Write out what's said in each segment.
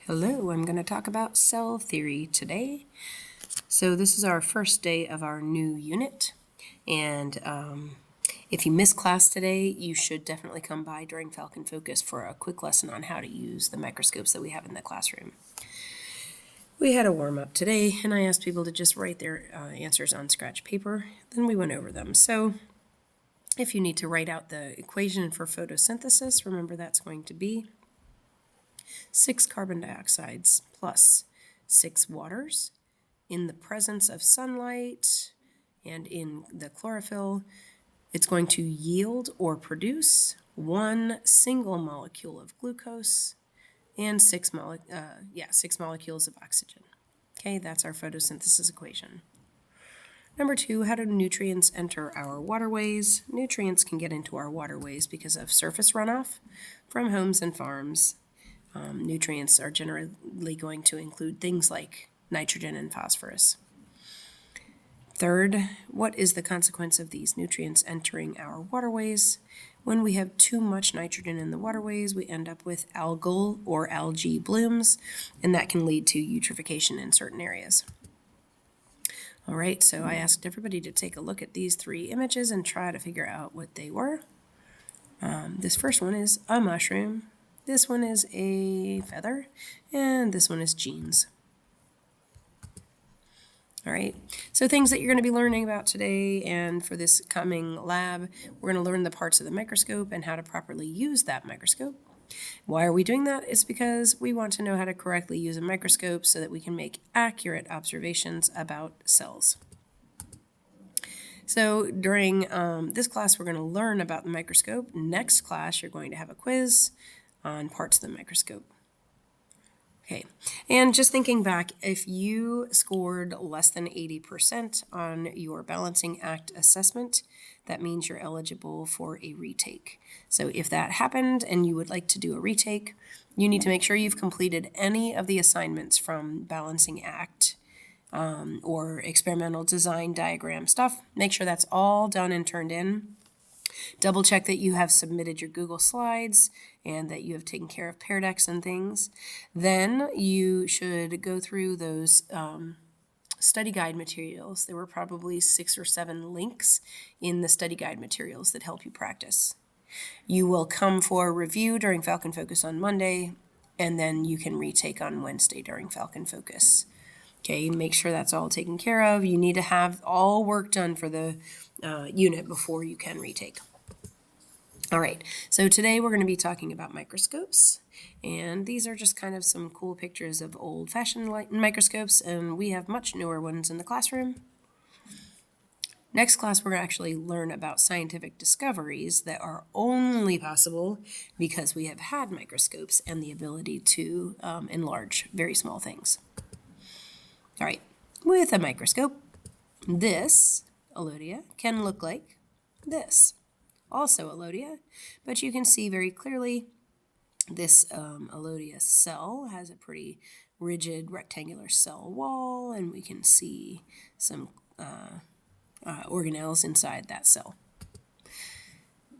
Hello, I'm going to talk about cell theory today. So this is our first day of our new unit, and if you missed class today, you should definitely come by during Falcon Focus for a quick lesson on how to use the microscopes that we have in the classroom. We had a warm-up today, and I asked people to just write their answers on scratch paper. Then we went over them. So if you need to write out the equation for photosynthesis, remember that's going to be 6 carbon dioxides plus 6 waters in the presence of sunlight and in the chlorophyll. It's going to yield or produce 1 single molecule of glucose and 6 molecules of oxygen. Okay, that's our photosynthesis equation. Number 2, how do nutrients enter our waterways? Nutrients can get into our waterways because of surface runoff from homes and farms. Nutrients are generally going to include things like nitrogen and phosphorus. Third, what is the consequence of these nutrients entering our waterways? When we have too much nitrogen in the waterways, we end up with algal or algae blooms, and that can lead to eutrophication in certain areas. All right, so I asked everybody to take a look at these 3 images and try to figure out what they were. This first one is a mushroom. This one is a feather, and this one is jeans. All right, so things that you're going to be learning about today and for this coming lab, we're going to learn the parts of the microscope and how to properly use that microscope. Why are we doing that? It's because we want to know how to correctly use a microscope so that we can make accurate observations about cells. So during this class, we're going to learn about the microscope. Next class, you're going to have a quiz on parts of the microscope. Okay, and just thinking back, if you scored less than 80% on your balancing act assessment, that means you're eligible for a retake. So if that happened and you would like to do a retake, you need to make sure you've completed any of the assignments from balancing act or experimental design diagram stuff. Make sure that's all done and turned in. Double check that you have submitted your Google Slides and that you have taken care of Pear Decks and things. Then you should go through those study guide materials. There were probably 6 or 7 links in the study guide materials that help you practice. You will come for a review during Falcon Focus on Monday, and then you can retake on Wednesday during Falcon Focus. Okay, make sure that's all taken care of. You need to have all work done for the unit before you can retake. All right, so today we're going to be talking about microscopes, and these are just kind of some cool pictures of old-fashioned microscopes, and we have much newer ones in the classroom. Next class, we're going to actually learn about scientific discoveries that are only possible because we have had microscopes and the ability to enlarge very small things. All right, with a microscope, this Elodea can look like this. Also Elodea, but you can see very clearly this Elodea cell has a pretty rigid rectangular cell wall, and we can see some organelles inside that cell.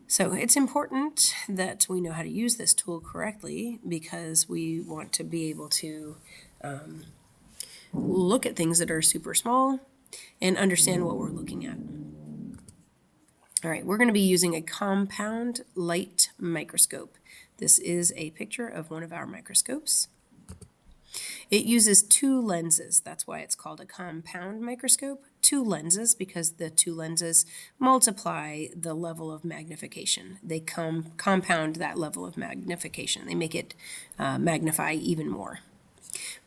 So it's important that we know how to use this tool correctly because we want to be able to look at things that are super small and understand what we're looking at. All right, we're going to be using a compound light microscope. This is a picture of one of our microscopes. It uses 2 lenses. That's why it's called a compound microscope. 2 lenses because the 2 lenses multiply the level of magnification. They compound that level of magnification. They make it magnify even more.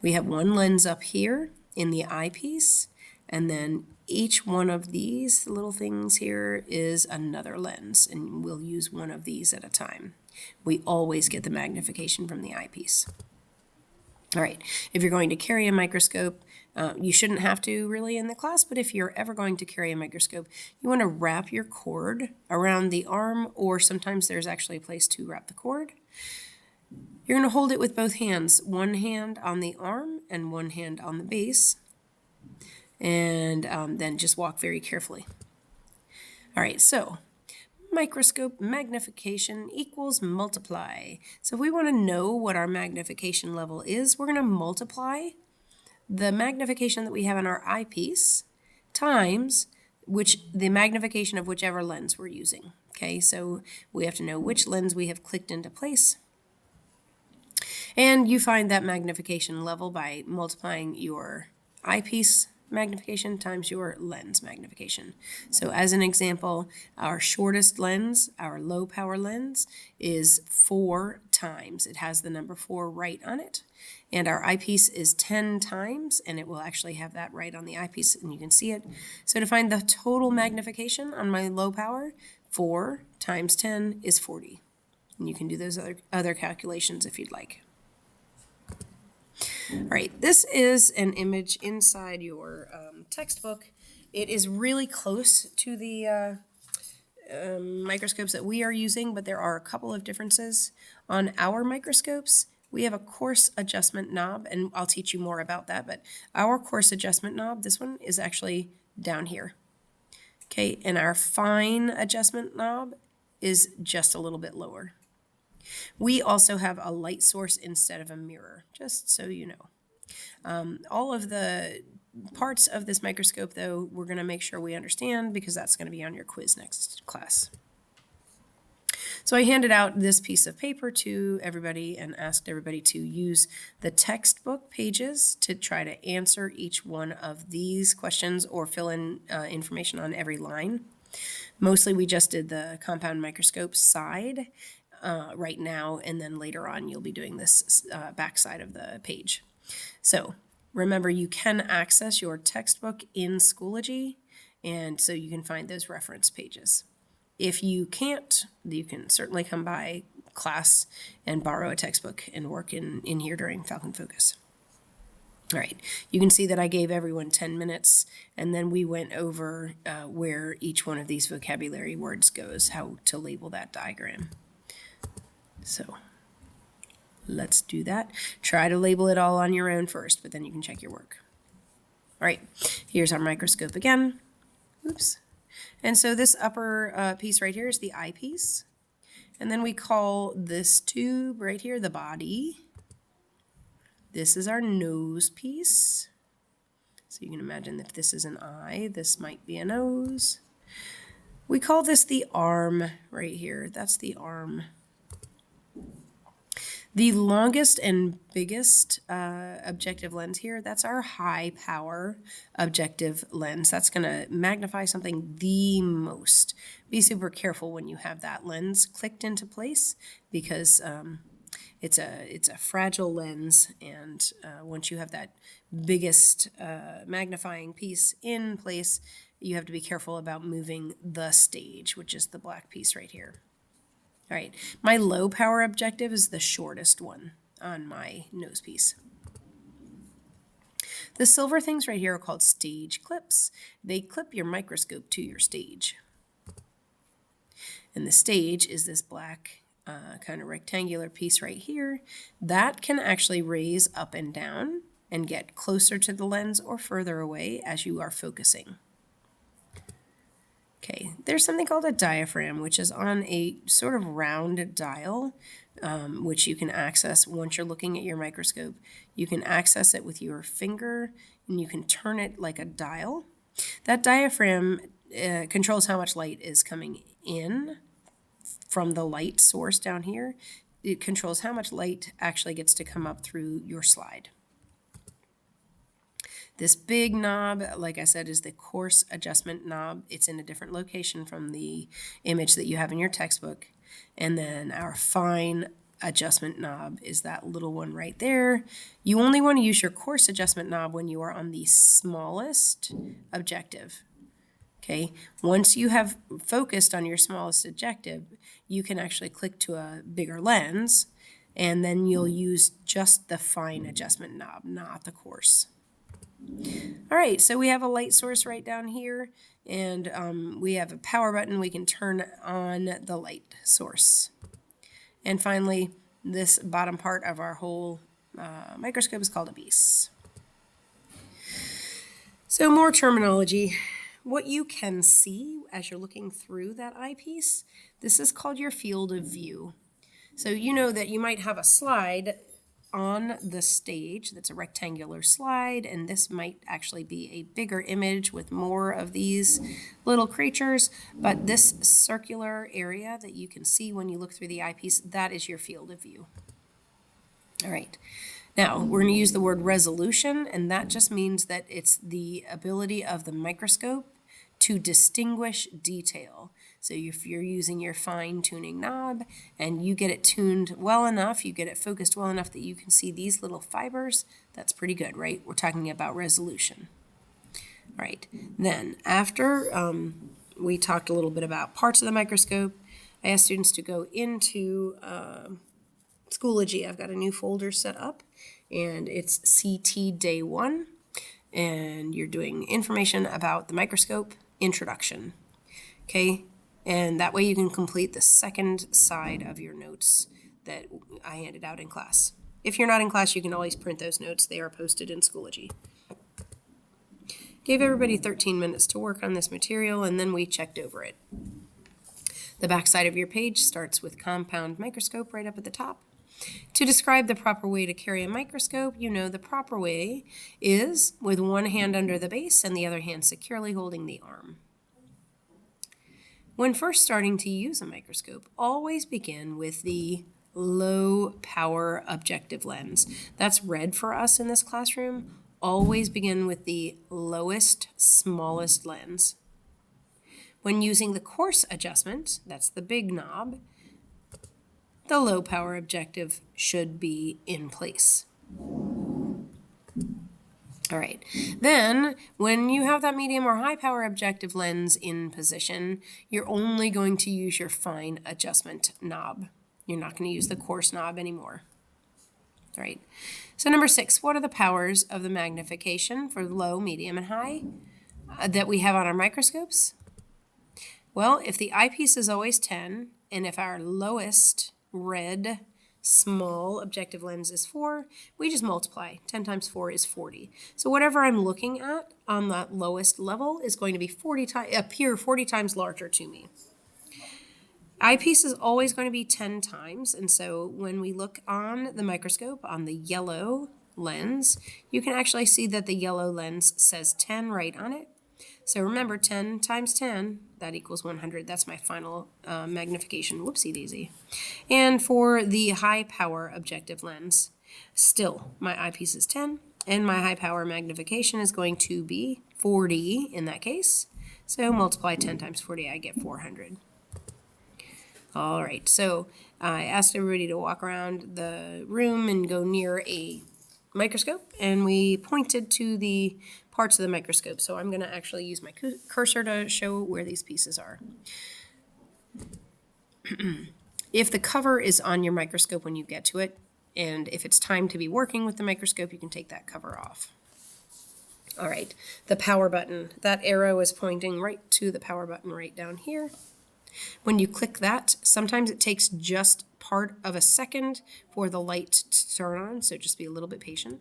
We have 1 lens up here in the eyepiece, and then each one of these little things here is another lens, and we'll use one of these at a time. We always get the magnification from the eyepiece. All right, if you're going to carry a microscope, you shouldn't have to really in the class, but if you're ever going to carry a microscope, you want to wrap your cord around the arm, or sometimes there's actually a place to wrap the cord. You're going to hold it with both hands, one hand on the arm and one hand on the base, and then just walk very carefully. All right, so microscope magnification equals multiply. So if we want to know what our magnification level is, we're going to multiply the magnification that we have in our eyepiece times the magnification of whichever lens we're using. Okay, so we have to know which lens we have clicked into place. And you find that magnification level by multiplying your eyepiece magnification times your lens magnification. So as an example, our shortest lens, our low power lens, is 4 times. It has the number 4 right on it. And our eyepiece is 10 times, and it will actually have that right on the eyepiece, and you can see it. So to find the total magnification on my low power, 4 times 10 is 40. And you can do those other calculations if you'd like. All right, this is an image inside your textbook. It is really close to the microscopes that we are using, but there are a couple of differences. On our microscopes, we have a coarse adjustment knob, and I'll teach you more about that, but our coarse adjustment knob, this one, is actually down here. Okay, and our fine adjustment knob is just a little bit lower. We also have a light source instead of a mirror, just so you know. All of the parts of this microscope, though, we're going to make sure we understand because that's going to be on your quiz next class. So I handed out this piece of paper to everybody and asked everybody to use the textbook pages to try to answer each one of these questions or fill in information on every line. Mostly we just did the compound microscope side right now, and then later on you'll be doing this back side of the page. So remember, you can access your textbook in Schoology, and so you can find those reference pages. If you can't, you can certainly come by class and borrow a textbook and work in here during Falcon Focus. All right, you can see that I gave everyone 10 minutes, and then we went over where each one of these vocabulary words goes, how to label that diagram. So let's do that. Try to label it all on your own first, but then you can check your work. All right, here's our microscope again. Oops. And so this upper piece right here is the eyepiece. And then we call this tube right here the body. This is our nose piece. So you can imagine if this is an eye, this might be a nose. We call this the arm right here. That's the arm. The longest and biggest objective lens here, that's our high power objective lens. That's going to magnify something the most. Be super careful when you have that lens clicked into place because it's a fragile lens, and once you have that biggest magnifying piece in place, you have to be careful about moving the stage, which is the black piece right here. All right, my low power objective is the shortest one on my nose piece. The silver things right here are called stage clips. They clip your microscope to your stage. And the stage is this black kind of rectangular piece right here. That can actually raise up and down and get closer to the lens or further away as you are focusing. Okay, there's something called a diaphragm, which is on a sort of round dial, which you can access once you're looking at your microscope. You can access it with your finger, and you can turn it like a dial. That diaphragm controls how much light is coming in from the light source down here. It controls how much light actually gets to come up through your slide. This big knob, like I said, is the coarse adjustment knob. It's in a different location from the image that you have in your textbook. And then our fine adjustment knob is that little one right there. You only want to use your coarse adjustment knob when you are on the smallest objective. Okay, once you have focused on your smallest objective, you can actually click to a bigger lens, and then you'll use just the fine adjustment knob, not the coarse. All right, so we have a light source right down here, and we have a power button. We can turn on the light source. And finally, this bottom part of our whole microscope is called a base. So more terminology. what you can see as you're looking through that eyepiece, this is called your field of view. So you know that you might have a slide on the stage that's a rectangular slide, and this might actually be a bigger image with more of these little creatures, but this circular area that you can see when you look through the eyepiece, that is your field of view. All right. Now, we're going to use the word resolution, and that just means that it's the ability of the microscope to distinguish detail. So if you're using your fine-tuning knob and you get it tuned well enough, you get it focused well enough that you can see these little fibers, that's pretty good, right? We're talking about resolution. All right. Then, after we talked a little bit about parts of the microscope, I asked students to go into Schoology. I've got a new folder set up, and it's CT Day 1, and you're doing information about the microscope, introduction. Okay, and that way you can complete the second side of your notes that I handed out in class. If you're not in class, you can always print those notes. They are posted in Schoology. Gave everybody 13 minutes to work on this material, and then we checked over it. The back side of your page starts with compound microscope right up at the top. To describe the proper way to carry a microscope, you know the proper way is with one hand under the base and the other hand securely holding the arm. When first starting to use a microscope, always begin with the low power objective lens. That's red for us in this classroom. Always begin with the lowest, smallest lens. When using the coarse adjustment, that's the big knob, the low power objective should be in place. All right, then when you have that medium or high power objective lens in position, you're only going to use your fine adjustment knob. You're not going to use the coarse knob anymore. All right, so number 6, what are the powers of the magnification for low, medium, and high that we have on our microscopes? Well, if the eyepiece is always 10, and if our lowest red small objective lens is 4, we just multiply. 10 times 4 is 40. So whatever I'm looking at on that lowest level is going to be appear 40 times larger to me. Eyepiece is always going to be 10 times, and so when we look on the microscope on the yellow lens, you can actually see that the yellow lens says 10 right on it. So remember, 10 times 10, that equals 100. That's my final magnification. Whoopsie daisy. And for the high power objective lens, still my eyepiece is 10, and my high power magnification is going to be 40 in that case. So multiply 10 times 40, I get 400. All right, so I asked everybody to walk around the room and go near a microscope, and we pointed to the parts of the microscope. So I'm going to actually use my cursor to show where these pieces are. If the cover is on your microscope when you get to it, and if it's time to be working with the microscope, you can take that cover off. All right, the power button. That arrow is pointing right to the power button right down here. When you click that, sometimes it takes just part of a second for the light to turn on, so just be a little bit patient.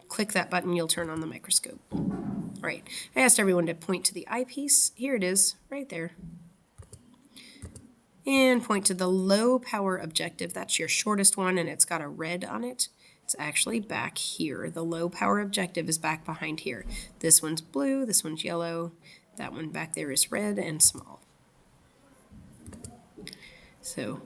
Click that button, you'll turn on the microscope. All right, I asked everyone to point to the eyepiece. Here it is, right there. And point to the low power objective. That's your shortest one, and it's got a red on it. It's actually back here. The low power objective is back behind here. This one's blue, this one's yellow. That one back there is red and small. So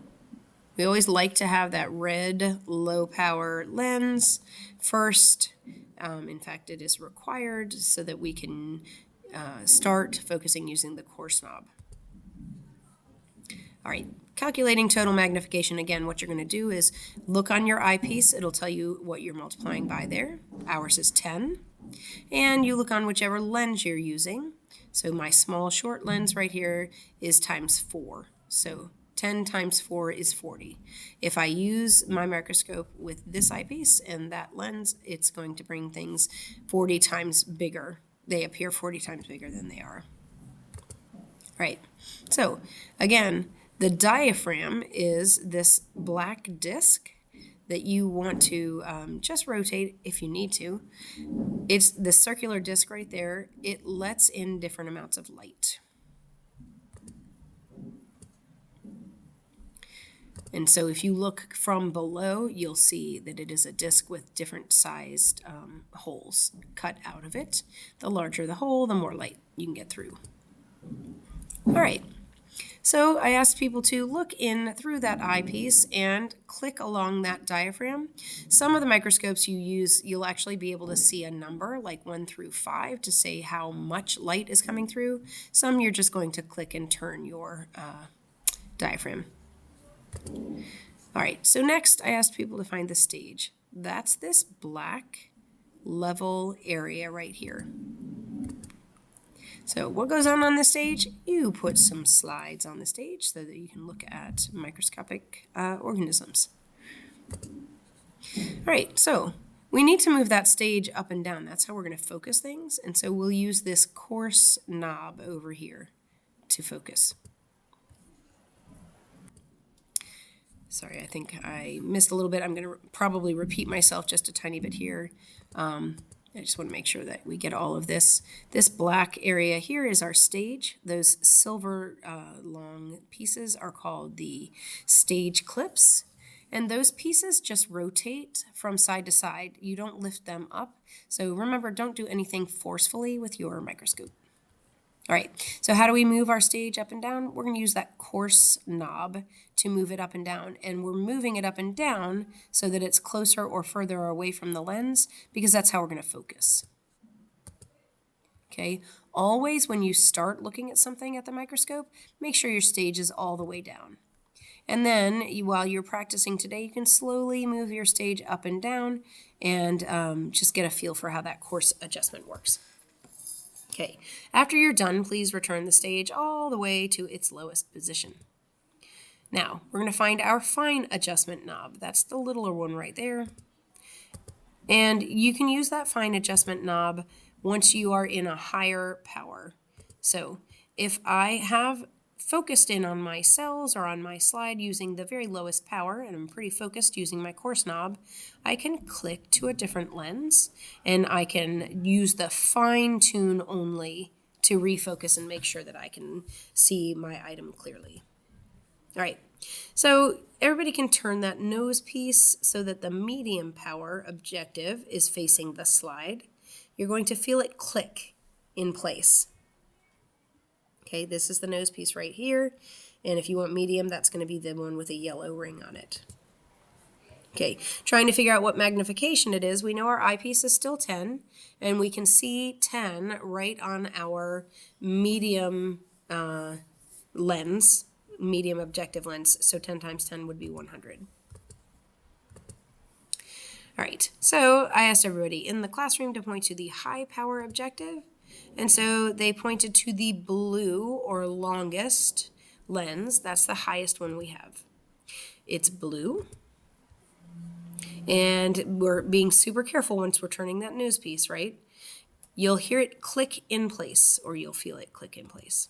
we always like to have that red low power lens first. In fact, it is required so that we can start focusing using the coarse knob. All right, calculating total magnification. Again, what you're going to do is look on your eyepiece. It'll tell you what you're multiplying by there. Ours is 10. And you look on whichever lens you're using. So my small short lens right here is times 4. So 10 times 4 is 40. If I use my microscope with this eyepiece and that lens, it's going to bring things 40 times bigger. They appear 40 times bigger than they are. All right, so again, the diaphragm is this black disc that you want to just rotate if you need to. It's the circular disc right there. It lets in different amounts of light. And so if you look from below, you'll see that it is a disc with different sized holes cut out of it. The larger the hole, the more light you can get through. All right. So I asked people to look in through that eyepiece and click along that diaphragm. Some of the microscopes you use, you'll actually be able to see a number like 1 through 5 to say how much light is coming through. Some you're just going to click and turn your diaphragm. All right, so next I asked people to find the stage. That's this black level area right here. So what goes on the stage? You put some slides on the stage so that you can look at microscopic organisms. All right, so we need to move that stage up and down. That's how we're going to focus things. And so we'll use this coarse knob over here to focus. Sorry, I think I missed a little bit. I'm going to probably repeat myself just a tiny bit here. I just want to make sure that we get all of this. This black area here is our stage. Those silver long pieces are called the stage clips. And those pieces just rotate from side to side. You don't lift them up. So remember, don't do anything forcefully with your microscope. All right, so how do we move our stage up and down? We're going to use that coarse knob to move it up and down, and we're moving it up and down so that it's closer or further away from the lens, because that's how we're going to focus. Okay, always when you start looking at something at the microscope, make sure your stage is all the way down. And then while you're practicing today, you can slowly move your stage up and down and just get a feel for how that coarse adjustment works. Okay, after you're done, please return the stage all the way to its lowest position. Now, we're going to find our fine adjustment knob. That's the littler one right there. And you can use that fine adjustment knob once you are in a higher power. So if I have focused in on my cells or on my slide using the very lowest power, and I'm pretty focused using my coarse knob, I can click to a different lens and I can use the fine tune only to refocus and make sure that I can see my item clearly. All right, so everybody can turn that nose piece so that the medium power objective is facing the slide. You're going to feel it click in place. Okay, this is the nose piece right here, and if you want medium, that's going to be the one with a yellow ring on it. Okay, trying to figure out what magnification it is, we know our eyepiece is still 10, and we can see 10 right on our medium lens, medium objective lens, so 10 times 10 would be 100. All right, so I asked everybody in the classroom to point to the high power objective. And so they pointed to the blue or longest lens. That's the highest one we have. It's blue. And we're being super careful once we're turning that nose piece, right? You'll hear it click in place, or you'll feel it click in place.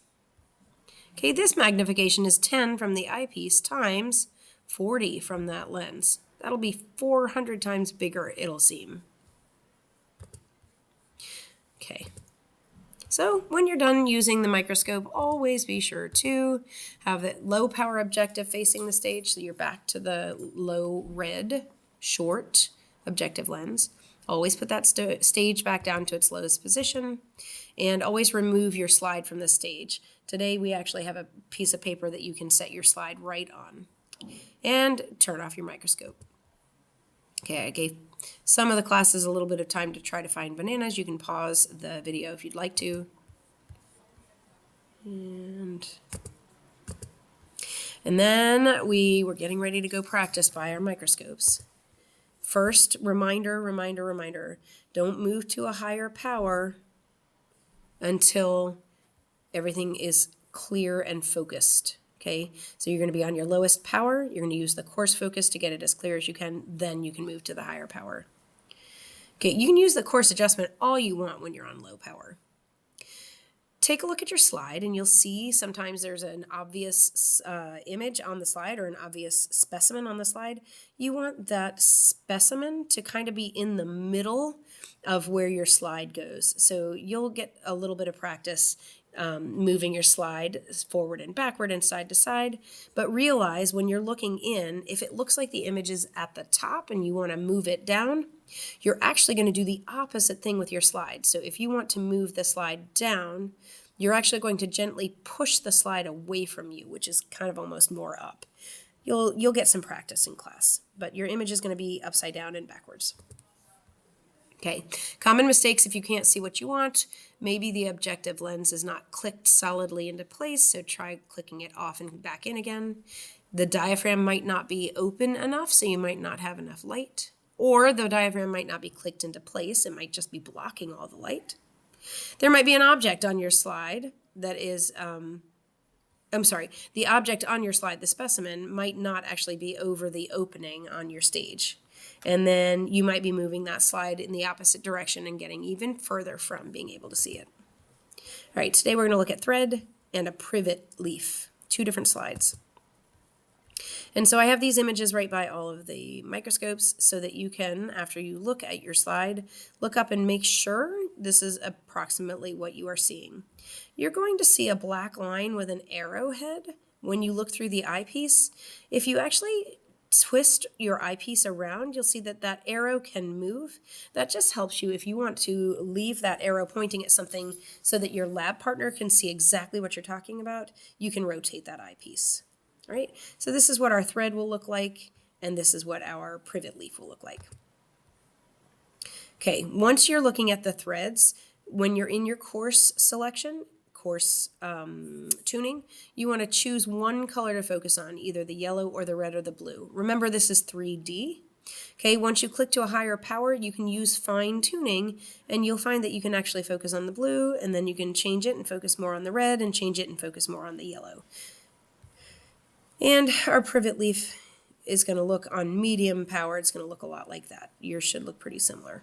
Okay, this magnification is 10 from the eyepiece times 40 from that lens. That'll be 400 times bigger, it'll seem. Okay. So when you're done using the microscope, always be sure to have that low power objective facing the stage, so you're back to the low red, short objective lens. Always put that stage back down to its lowest position, and always remove your slide from the stage. Today we actually have a piece of paper that you can set your slide right on. And turn off your microscope. Okay, I gave some of the classes a little bit of time to try to find bananas. You can pause the video if you'd like to. And then we were getting ready to go practice by our microscopes. First, reminder, don't move to a higher power until everything is clear and focused. Okay, so you're going to be on your lowest power. You're going to use the coarse focus to get it as clear as you can. Then you can move to the higher power. Okay, you can use the coarse adjustment all you want when you're on low power. take a look at your slide and you'll see sometimes there's an obvious image on the slide or an obvious specimen on the slide. You want that specimen to kind of be in the middle of where your slide goes. So you'll get a little bit of practice moving your slide forward and backward and side to side. But realize when you're looking in, if it looks like the image is at the top and you want to move it down, you're actually going to do the opposite thing with your slide. So if you want to move the slide down, you're actually going to gently push the slide away from you, which is kind of almost more up. You'll get some practice in class, but your image is going to be upside down and backwards. Okay, common mistakes if you can't see what you want. Maybe the objective lens is not clicked solidly into place, so try clicking it off and back in again. The diaphragm might not be open enough, so you might not have enough light. Or the diaphragm might not be clicked into place, it might just be blocking all the light. There might be an object on your slide that is, the object on your slide, the specimen, might not actually be over the opening on your stage. And then you might be moving that slide in the opposite direction and getting even further from being able to see it. All right, today we're going to look at thread and a privet leaf, two different slides. And so I have these images right by all of the microscopes so that you can, after you look at your slide, look up and make sure this is approximately what you are seeing. You're going to see a black line with an arrowhead when you look through the eyepiece. If you actually twist your eyepiece around, you'll see that that arrow can move. That just helps you if you want to leave that arrow pointing at something so that your lab partner can see exactly what you're talking about. You can rotate that eyepiece. All right, so this is what our thread will look like, and this is what our privet leaf will look like. Okay, once you're looking at the threads, when you're in your course selection, course tuning, you want to choose one color to focus on, either the yellow or the red or the blue. Remember, this is 3D. Okay, once you click to a higher power, you can use fine tuning, and you'll find that you can actually focus on the blue, and then you can change it and focus more on the red, and change it and focus more on the yellow. And our privet leaf is going to look on medium power. It's going to look a lot like that. Yours should look pretty similar.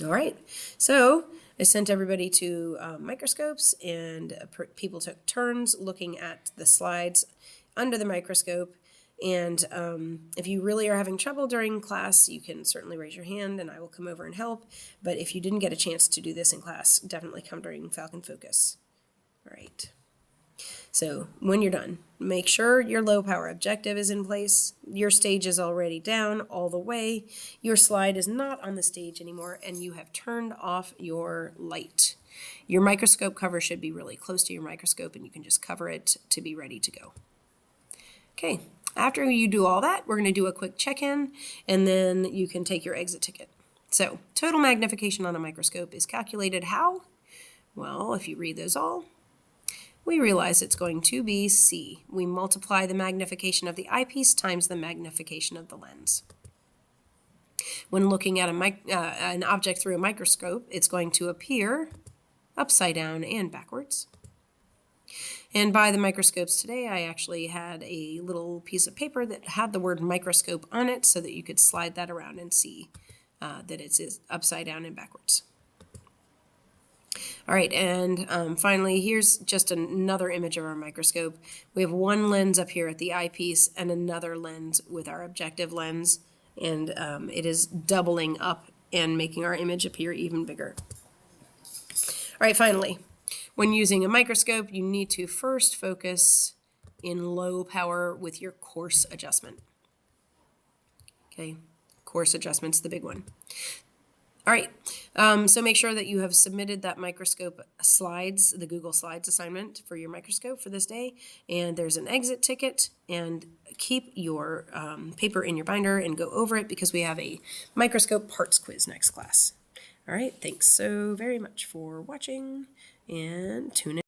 All right, so I sent everybody to microscopes, and people took turns looking at the slides under the microscope. And if you really are having trouble during class, you can certainly raise your hand and I will come over and help. But if you didn't get a chance to do this in class, definitely come during Falcon Focus. All right. So when you're done, make sure your low power objective is in place, your stage is already down all the way, your slide is not on the stage anymore, and you have turned off your light. Your microscope cover should be really close to your microscope, and you can just cover it to be ready to go. Okay, after you do all that, we're going to do a quick check-in, and then you can take your exit ticket. So total magnification on a microscope is calculated how? Well, if you read those all, we realize it's going to be C. We multiply the magnification of the eyepiece times the magnification of the lens. When looking at an object through a microscope, it's going to appear upside down and backwards. And by the microscopes today, I actually had a little piece of paper that had the word microscope on it so that you could slide that around and see that it's upside down and backwards. All right, and finally, here's just another image of our microscope. We have one lens up here at the eyepiece and another lens with our objective lens, and it is doubling up and making our image appear even bigger. All right, finally, when using a microscope, you need to first focus in low power with your coarse adjustment. Okay, coarse adjustment's the big one. All right, so make sure that you have submitted that microscope slides, the Google Slides assignment for your microscope for this day, and there's an exit ticket, and keep your paper in your binder and go over it because we have a microscope parts quiz next class. All right, thanks so very much for watching, and tune in.